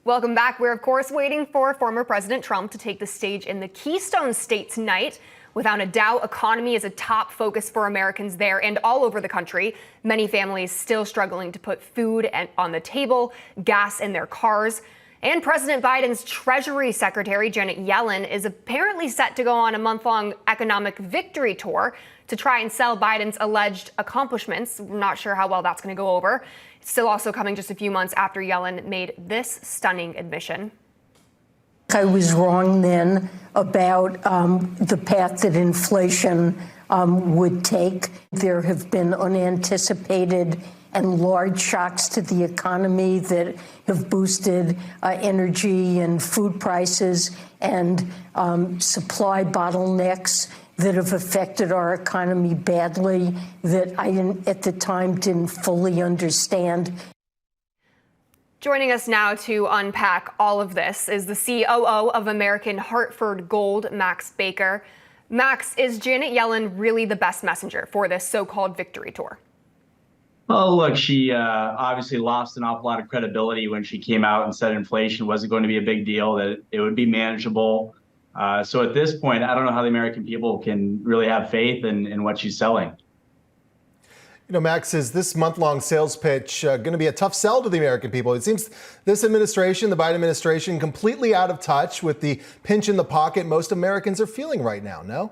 Welcome back. We're, of course, waiting for former President Trump to take the stage in the Keystone State tonight. Without a doubt, economy is a top focus for Americans there and all over the country. Many families still struggling to put food on the table, gas in their cars. And President Biden's Treasury Secretary, Janet Yellen, is apparently set to go on a month-long economic victory tour to try and sell Biden's alleged accomplishments. We're not sure how well that's going to go over. It's still also coming just a few months after Yellen made this stunning admission. I was wrong then about the path that inflation would take. There have been unanticipated and large shocks to the economy that have boosted energy and food prices and supply bottlenecks that have affected our economy badly that I, at the time, didn't fully understand. Joining us now to unpack all of this is the COO of American Hartford Gold, Max Baecker. Max, is Janet Yellen really the best messenger for this so-called victory tour? Well, look, she obviously lost an awful lot of credibility when she came out and said inflation wasn't going to be a big deal, that it would be manageable. So at this point, I don't know how the American people can really have faith in what she's selling. You know, Max, is this month-long sales pitch going to be a tough sell to the American people? It seems this administration, the Biden administration, completely out of touch with the pinch in the pocket most Americans are feeling right now, no?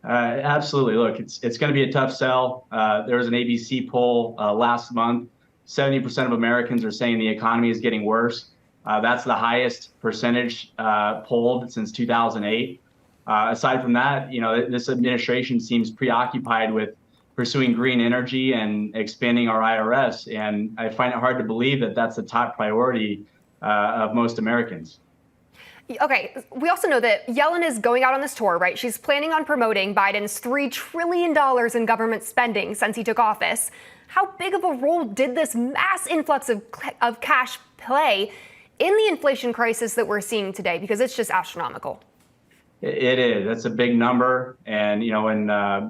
Absolutely. Look, it's going to be a tough sell. There was an ABC poll last month. 70% of Americans are saying the economy is getting worse. That's the highest percentage polled since 2008. Aside from that, you know, this administration seems preoccupied with pursuing green energy and expanding our IRS. And I find it hard to believe that that's the top priority of most Americans. Okay, we also know that Yellen is going out on this tour, right? She's planning on promoting Biden's $3 trillion in government spending since he took office. How big of a role did this mass influx of cash play in the inflation crisis that we're seeing today? Because it's just astronomical. It is. That's a big number. And, you know, when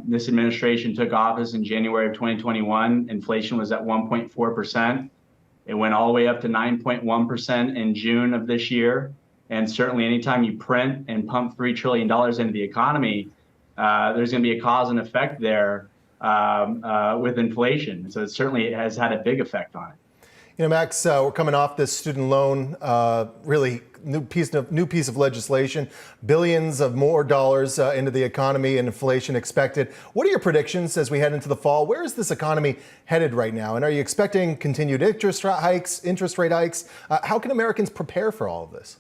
this administration took office in January of 2021, inflation was at 1.4%. It went all the way up to 9.1% in June of this year. And certainly anytime you print and pump $3 trillion into the economy, there's going to be a cause and effect there with inflation. So it certainly has had a big effect on it. You know, Max, we're coming off this student loan, really new piece of legislation, billions of more dollars into the economy and inflation expected. What are your predictions as we head into the fall? Where is this economy headed right now? And are you expecting continued interest rate hikes? How can Americans prepare for all of this?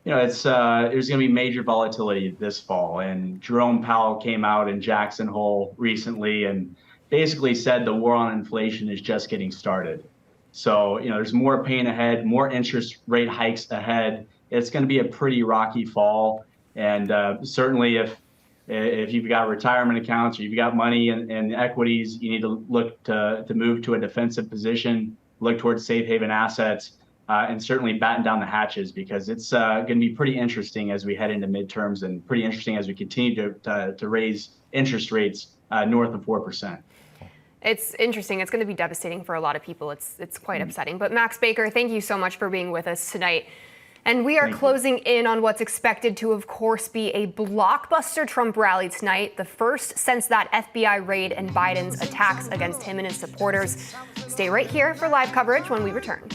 You know, there's going to be major volatility this fall. And Jerome Powell came out in Jackson Hole recently and basically said the war on inflation is just getting started. So, you know, there's more pain ahead, more interest rate hikes ahead. It's going to be a pretty rocky fall. And certainly if you've got retirement accounts or you've got money in equities, you need to look to move to a defensive position, look towards safe haven assets, and certainly batten down the hatches, because it's going to be pretty interesting as we head into midterms and pretty interesting as we continue to raise interest rates north of 4%. It's interesting. It's going to be devastating for a lot of people. It's quite upsetting. But Max Baecker, thank you so much for being with us tonight. And we are closing in on what's expected to, of course, be a blockbuster Trump rally tonight, the first since that FBI raid and Biden's attacks against him and his supporters. Stay right here for live coverage when we return.